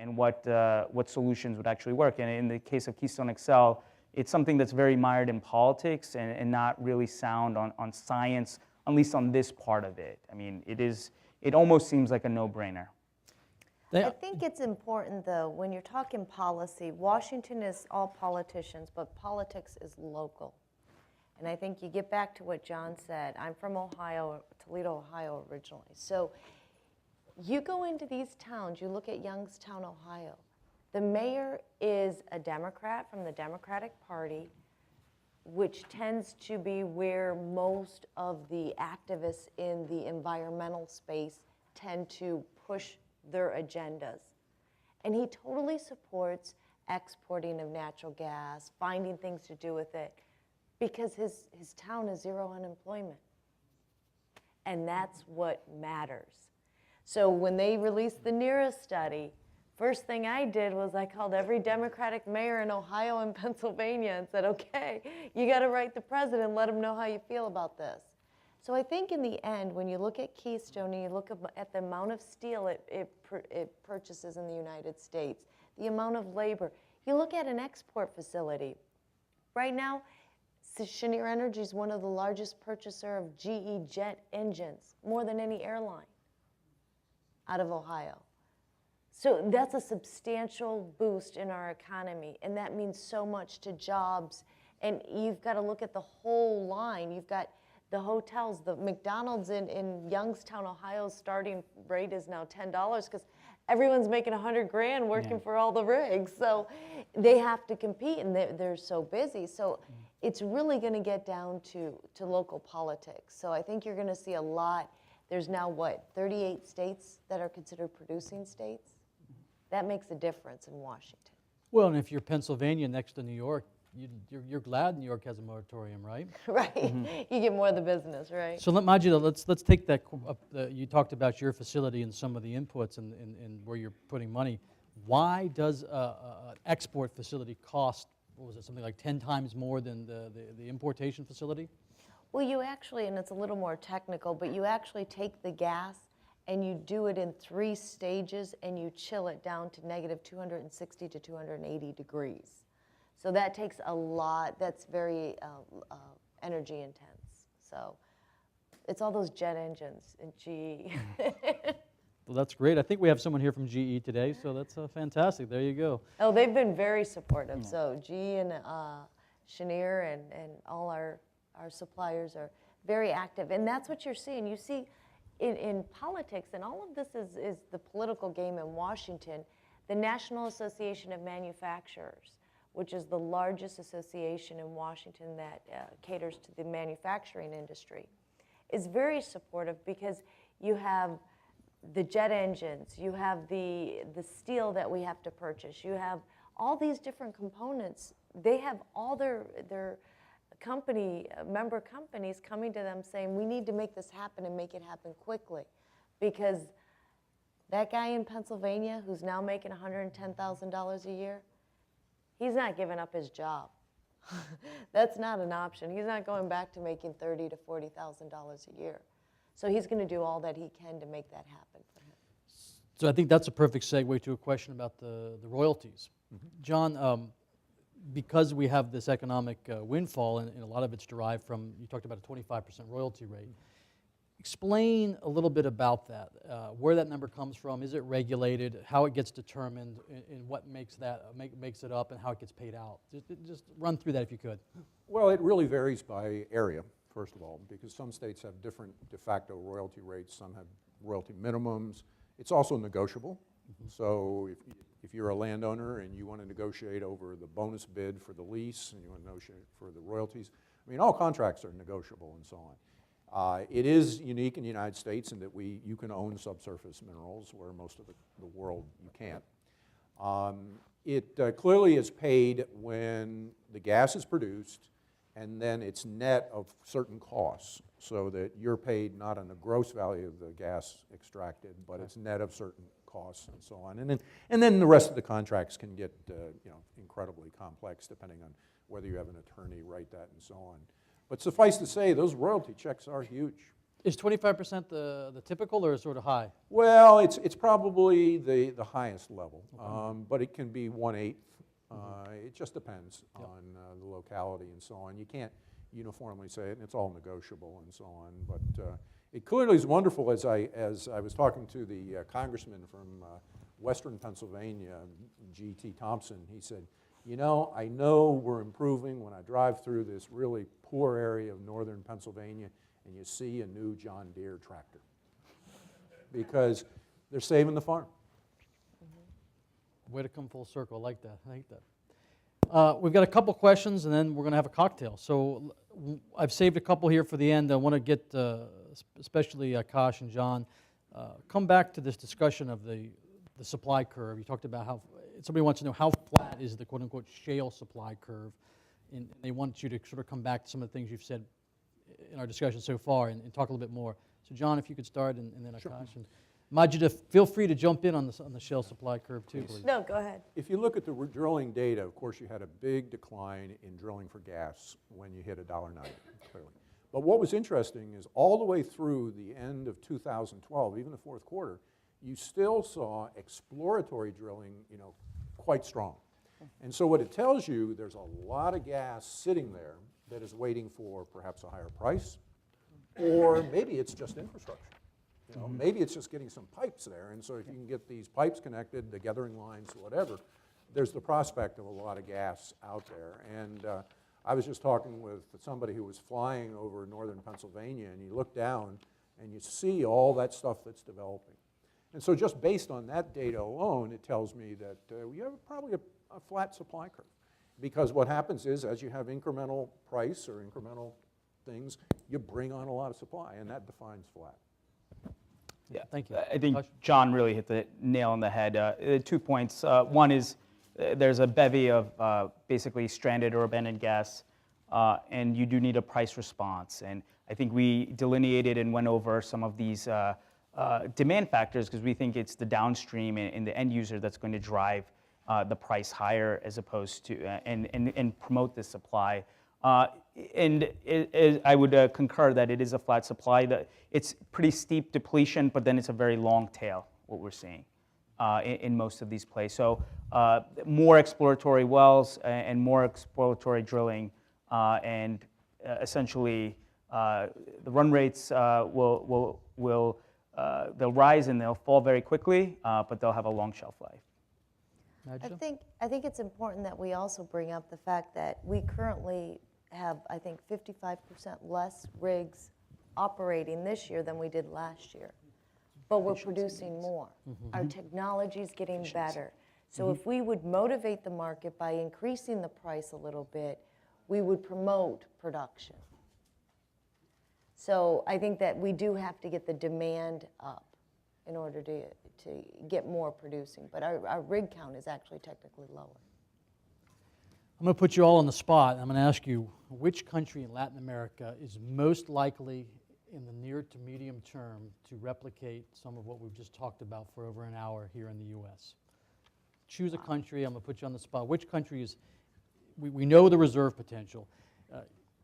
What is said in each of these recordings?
and what solutions would actually work. And in the case of Keystone XL, it's something that's very mired in politics and not really sound on science, at least on this part of it. I mean, it almost seems like a no-brainer. I think it's important, though, when you're talking policy, Washington is all politicians, but politics is local. And I think you get back to what John said. I'm from Ohio, Toledo, Ohio originally. So you go into these towns, you look at Youngstown, Ohio. The mayor is a Democrat from the Democratic Party, which tends to be where most of the activists in the environmental space tend to push their agendas. And he totally supports exporting of natural gas, finding things to do with it, because his town is zero unemployment. And that's what matters. So when they released the NERA study, first thing I did was I called every Democratic mayor in Ohio and Pennsylvania and said, okay, you got to write the president, let him know how you feel about this. So I think in the end, when you look at Keystone and you look at the amount of steel it purchases in the United States, the amount of labor, you look at an export facility. Right now, Cheniere Energy is one of the largest purchaser of GE jet engines, more than any airline out of Ohio. So that's a substantial boost in our economy, and that means so much to jobs. And you've got to look at the whole line. You've got the hotels, the McDonald's in Youngstown, Ohio's starting rate is now $10 because everyone's making $100 grand working for all the rigs. So they have to compete, and they're so busy. So it's really going to get down to local politics. So I think you're going to see a lot. There's now, what, 38 states that are considered producing states? That makes a difference in Washington. Well, and if you're Pennsylvania next to New York, you're glad New York has a moratorium, right? Right. You get more of the business, right? So Majida, let's take that. You talked about your facility and some of the inputs and where you're putting money. Why does an export facility cost, what was it, something like 10 times more than the importation facility? Well, you actually, and it's a little more technical, but you actually take the gas and you do it in 3 stages and you chill it down to negative 260 to 280 degrees. So that takes a lot, that's very energy intense. So it's all those jet engines in GE. Well, that's great. I think we have someone here from GE today, so that's fantastic. There you go. Oh, they've been very supportive. So GE and Cheniere and all our suppliers are very active. And that's what you're seeing. You see in politics, and all of this is the political game in Washington, the National Association of Manufacturers, which is the largest association in Washington that caters to the manufacturing industry, is very supportive because you have the jet engines, you have the steel that we have to purchase, you have all these different components. They have all their company, member companies coming to them saying, we need to make this happen and make it happen quickly, because that guy in Pennsylvania who's now making $110,000 a year, he's not giving up his job. That's not an option. He's not going back to making $30,000 to $40,000 a year. So he's going to do all that he can to make that happen for him. So I think that's a perfect segue to a question about the royalties. John, because we have this economic windfall, and a lot of it's derived from, you talked about a 25% royalty rate. Explain a little bit about that, where that number comes from, is it regulated, how it gets determined, and what makes it up, and how it gets paid out. Just run through that if you could. Well, it really varies by area, first of all, because some states have different de facto royalty rates, some have royalty minimums. It's also negotiable. So if you're a landowner and you want to negotiate over the bonus bid for the lease and you want to negotiate for the royalties, I mean, all contracts are negotiable and so on. It is unique in the United States in that you can own subsurface minerals where most of the world you can't. It clearly is paid when the gas is produced, and then it's net of certain costs, so that you're paid not on the gross value of the gas extracted, but it's net of certain costs and so on. And then the rest of the contracts can get incredibly complex depending on whether you have an attorney write that and so on. But suffice to say, those royalty checks are huge. Is 25% the typical or sort of high? Well, it's probably the highest level, but it can be 1/8. It just depends on the locality and so on. You can't uniformly say it, and it's all negotiable and so on. But it clearly is wonderful. As I was talking to the congressman from Western Pennsylvania, G.T. Thompson, he said, you know, I know we're improving when I drive through this really poor area of northern Pennsylvania and you see a new John Deere tractor because they're saving the farm. Way to come full circle. I like that. I like that. We've got a couple questions, and then we're going to have a cocktail. So I've saved a couple here for the end. I want to get, especially Aakash and John, come back to this discussion of the supply curve. You talked about how somebody wants to know how flat is the quote-unquote shale supply curve, and they want you to sort of come back to some of the things you've said in our discussion so far and talk a little bit more. So John, if you could start, and then Aakash. Sure. And Majida, feel free to jump in on the shale supply curve too, please. No, go ahead. If you look at the drilling data, of course, you had a big decline in drilling for gas when you hit $1.90, clearly. But what was interesting is all the way through the end of 2012, even the fourth quarter, you still saw exploratory drilling, quite strong. And so what it tells you, there's a lot of gas sitting there that is waiting for perhaps a higher price, or maybe it's just infrastructure. Maybe it's just getting some pipes there, and so if you can get these pipes connected, the gathering lines, whatever, there's the prospect of a lot of gas out there. And I was just talking with somebody who was flying over northern Pennsylvania, and you look down and you see all that stuff that's developing. And so just based on that data alone, it tells me that we have probably a flat supply curve. Because what happens is, as you have incremental price or incremental things, you bring on a lot of supply, and that defines flat. Yeah, thank you. I think John really hit the nail on the head. 2 points. One is there's a bevy of basically stranded or abandoned gas, and you do need a price response. And I think we delineated and went over some of these demand factors because we think it's the downstream and the end user that's going to drive the price higher as opposed to and promote this supply. And I would concur that it is a flat supply. That it's pretty steep depletion, but then it's a very long tail, what we're seeing in most of these plays. So more exploratory wells and more exploratory drilling, and essentially the run rates will they'll rise and they'll fall very quickly, but they'll have a long shelf life. I think it's important that we also bring up the fact that we currently have, I think, 55% less rigs operating this year than we did last year. But we're producing more. Our technology's getting better. So if we would motivate the market by increasing the price a little bit, we would promote production. So I think that we do have to get the demand up in order to get more producing. But our rig count is actually technically lower. I'm going to put you all on the spot. I'm going to ask you, which country in Latin America is most likely in the near to medium term to replicate some of what we've just talked about for over an hour here in the U.S.? Choose a country. I'm going to put you on the spot. Which country is, we know the reserve potential.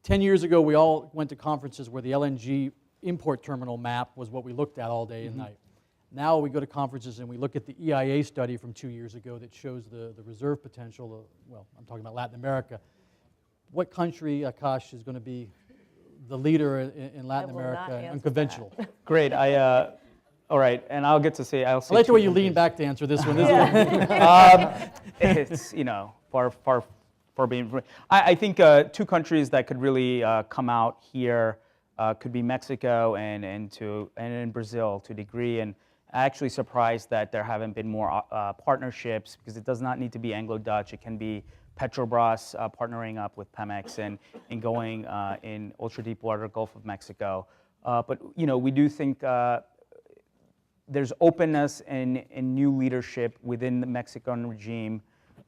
10 years ago, we all went to conferences where the LNG import terminal map was what we looked at all day and night. Now we go to conferences and we look at the EIA study from 2 years ago that shows the reserve potential, well, I'm talking about Latin America. What country, Aakash, is going to be the leader in Latin America, unconventional? Great. All right, and I'll get to say, I like the way you lean back to answer this one. It's, far being. I think 2 countries that could really come out here could be Mexico and in Brazil to a degree. And actually surprised that there haven't been more partnerships, because it does not need to be Anglo-Dutch. It can be Petrobras partnering up with Pemex and going in ultra-deepwater Gulf of Mexico. But we do think there's openness and new leadership within the Mexican regime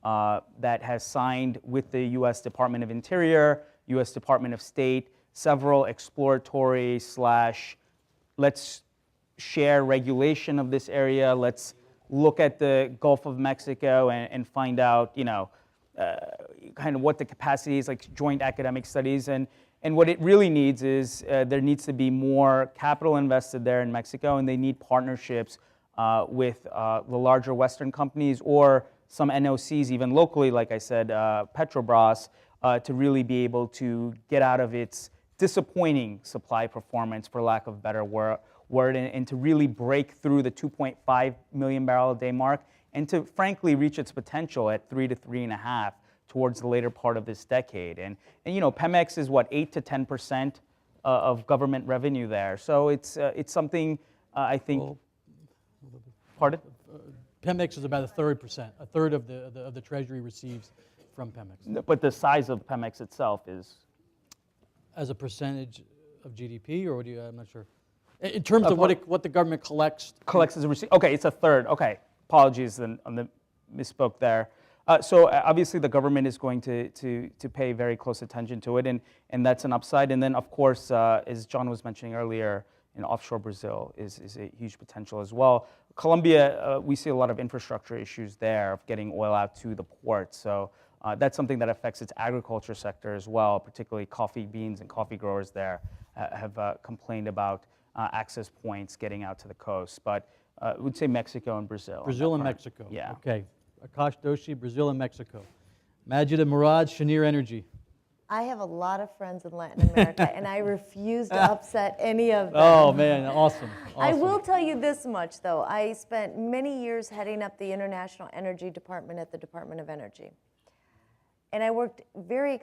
that has signed with the U.S. Department of Interior, U.S. Department of State, several exploratory / let's share regulation of this area. Let's look at the Gulf of Mexico and find out, kind of what the capacity is, like joint academic studies. And And what it really needs is there needs to be more capital invested there in Mexico, and they need partnerships with the larger Western companies or some NOCs, even locally, like I said, Petrobras, to really be able to get out of its disappointing supply performance, for lack of a better word, and to really break through the 2.5 million barrel a day mark, and to frankly reach its potential at 3 to 3.5 towards the later part of this decade. And you know, Pemex is what, 8 to 10% of government revenue there. So it's something I think. Well, Pardon? Pemex is about a third of the Treasury receives from Pemex. But the size of Pemex itself is. As a percentage of GDP, or what do you? I'm not sure. In terms of what the government collects. Collects as a receipt. Okay, it's a third. Okay, apologies on the misspoke there. So obviously the government is going to pay very close attention to it, and that's an upside. And then of course, as John was mentioning earlier, in offshore Brazil is a huge potential as well. Colombia, we see a lot of infrastructure issues there of getting oil out to the port. So that's something that affects its agriculture sector as well, particularly coffee beans and coffee growers there have complained about access points getting out to the coast. But I would say Mexico and Brazil. Brazil and Mexico. Yeah. Okay. Aakash, Doshi, Brazil and Mexico. Majida, Mourad, Cheniere Energy. I have a lot of friends in Latin America, and I refuse to upset any of them. Oh, man, awesome. I will tell you this much, though. I spent many years heading up the International Energy Department at the Department of Energy. And I worked very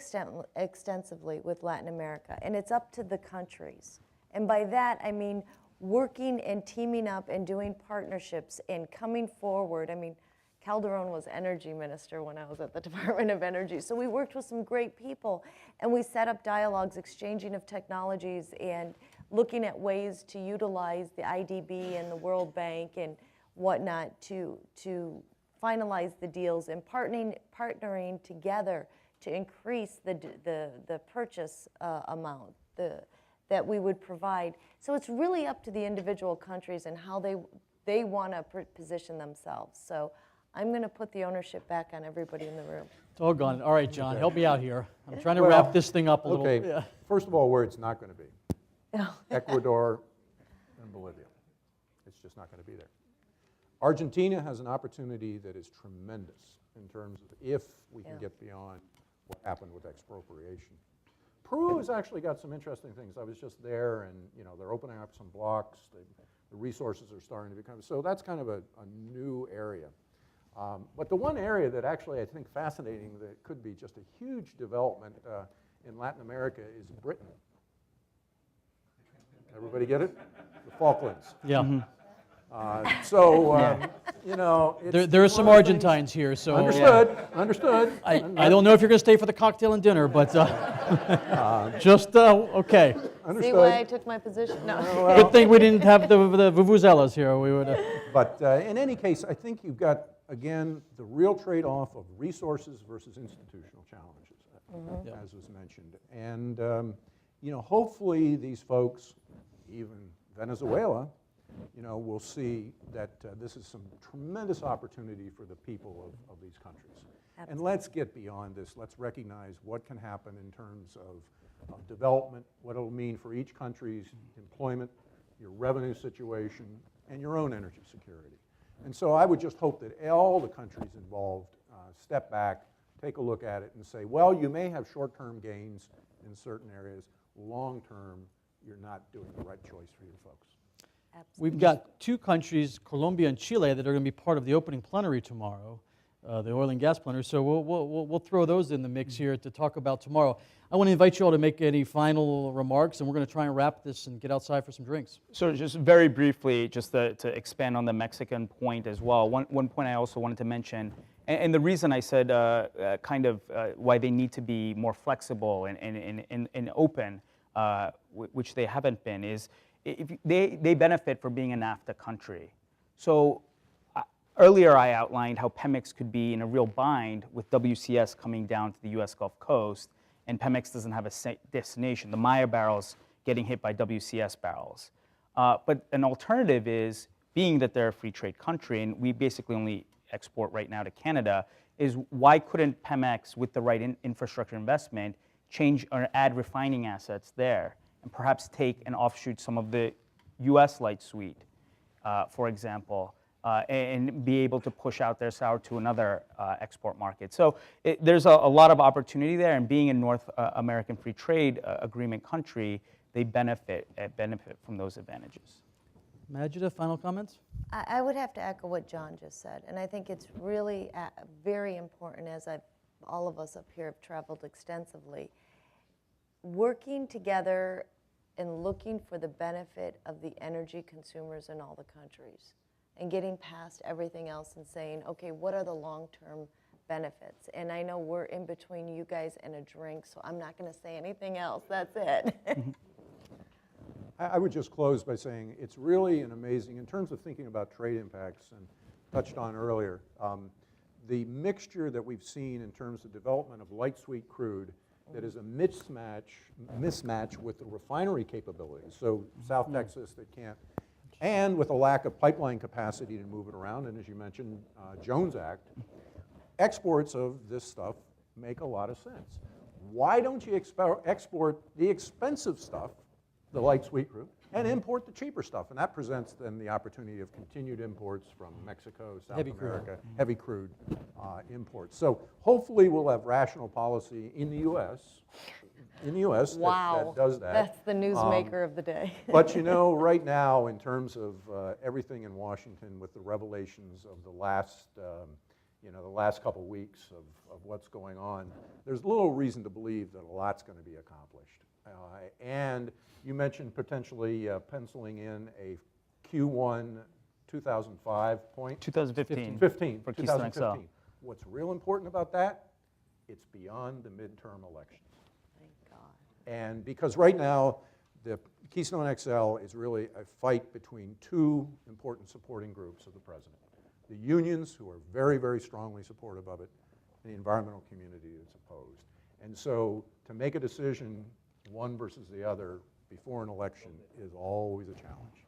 extensively with Latin America, and it's up to the countries. And by that, I mean working and teaming up and doing partnerships and coming forward. I mean, Calderon was energy minister when I was at the Department of Energy. So we worked with some great people, and we set up dialogues, exchanging of technologies, and looking at ways to utilize the IDB and the World Bank and whatnot to finalize the deals and partnering together to increase the purchase amount that we would provide. So it's really up to the individual countries and how they want to position themselves. So I'm going to put the ownership back on everybody in the room. It's all gone. All right, John, help me out here. I'm trying to wrap this thing up a little. Okay, Yeah. first of all, where it's not going to be. Ecuador and Bolivia. It's just not going to be there. Argentina has an opportunity that is tremendous in terms of if we can get beyond what happened with expropriation. Peru has actually got some interesting things. I was just there, and you know they're opening up some blocks. The resources are starting to become, so that's kind of a new area. But the one area that actually I think fascinating that could be just a huge development in Latin America is Britain. Everybody get it? The Falklands. Yeah. Mm-hmm. You know, There are some Argentines here, so Understood. I don't know if you're going to stay for the cocktail and dinner, but just okay. Understood. See why I took my position? No. Good thing we didn't have the vuvuzelas here. We would. But in any case, I think you've got, again, the real trade-off of resources versus institutional challenges, as was mentioned. And, you know, hopefully these folks, even Venezuela, you know, will see that this is some tremendous opportunity for the people of these countries. Absolutely. And let's get beyond this. Let's recognize what can happen in terms of development, what it'll mean for each country's employment, your revenue situation, and your own energy security. And so I would just hope that all the countries involved step back, take a look at it, and say, well, you may have short-term gains in certain areas. Long-term, you're not doing the right choice for your folks. Absolutely. We've got two countries, Colombia and Chile, that are going to be part of the opening plenary tomorrow, the oil and gas plenary. So we'll throw those in the mix here to talk about tomorrow. I want to invite you all to make any final remarks, and we're going to try and wrap this and get outside for some drinks. So just very briefly, just to expand on the Mexican point as well, one point I also wanted to mention, and the reason I said why they need to be more flexible and open, which they haven't been, is if they benefit from being a NAFTA country. So earlier I outlined how Pemex could be in a real bind with WCS coming down to the US Gulf Coast, and Pemex doesn't have a destination. The Maya barrels getting hit by WCS barrels. But an alternative is, being that they're a free trade country, and we basically only export right now to Canada, is why couldn't Pemex, with the right infrastructure investment, change or add refining assets there, and perhaps take and offshoot some of the U.S. light sweet, for example, and be able to push out their sour to another export market. So there's a lot of opportunity there, and being a North American Free Trade Agreement country, they benefit from those advantages. Majida, final comments? I would have to echo what John just said, and I think it's really very important, as all of us up here have traveled extensively, working together and looking for the benefit of the energy consumers in all the countries, and getting past everything else and saying, okay, what are the long-term benefits? And I know we're in between you guys and a drink, so I'm not going to say anything else. That's it. I would just close by saying it's really an amazing, in terms of thinking about trade impacts and touched on earlier, the mixture that we've seen in terms of development of light sweet crude that is a mismatch with the refinery capabilities. So South Texas that can't, and with a lack of pipeline capacity to move it around, and as you mentioned, Jones Act, exports of this stuff make a lot of sense. Why don't you export the expensive stuff, the light sweet crude, and import the cheaper stuff? And that presents then the opportunity of continued imports from Mexico, South America, heavy crude imports. So hopefully we'll have rational policy in the U.S. that does that. That's the newsmaker of the day. But you know, right now, in terms of everything in Washington with the revelations of the last couple weeks of what's going on, there's little reason to believe that a lot's going to be accomplished. And you mentioned potentially penciling in a Q1 2005 point. 2015. 15, for Keystone 2015. XL. What's real important about that? It's beyond the midterm elections. Thank God. And because right now, the Keystone XL is really a fight between two important supporting groups of the president. The unions, who are very, very strongly supportive of it, and the environmental community that's opposed. And so to make a decision, one versus the other, before an election is always a challenge.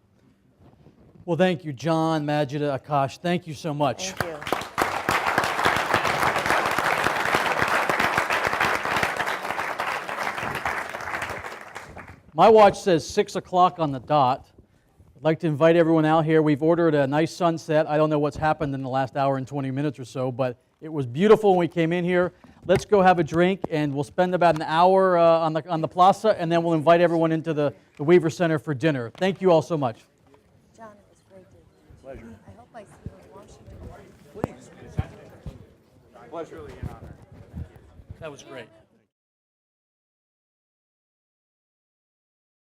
Well, thank you, John, Majida, Aakash. Thank you so much. Thank you. My watch says 6 o'clock on the dot. I'd like to invite everyone out here. We've ordered a nice sunset. I don't know what's happened in the last hour and 20 minutes or so, but it was beautiful when we came in here. Let's go have a drink, and we'll spend about an hour on the plaza, and then we'll invite everyone into the Weaver Center for dinner. Thank you all so much. John, it was great to Pleasure. I hope I see you in Washington. Please. Pleasure. That was great.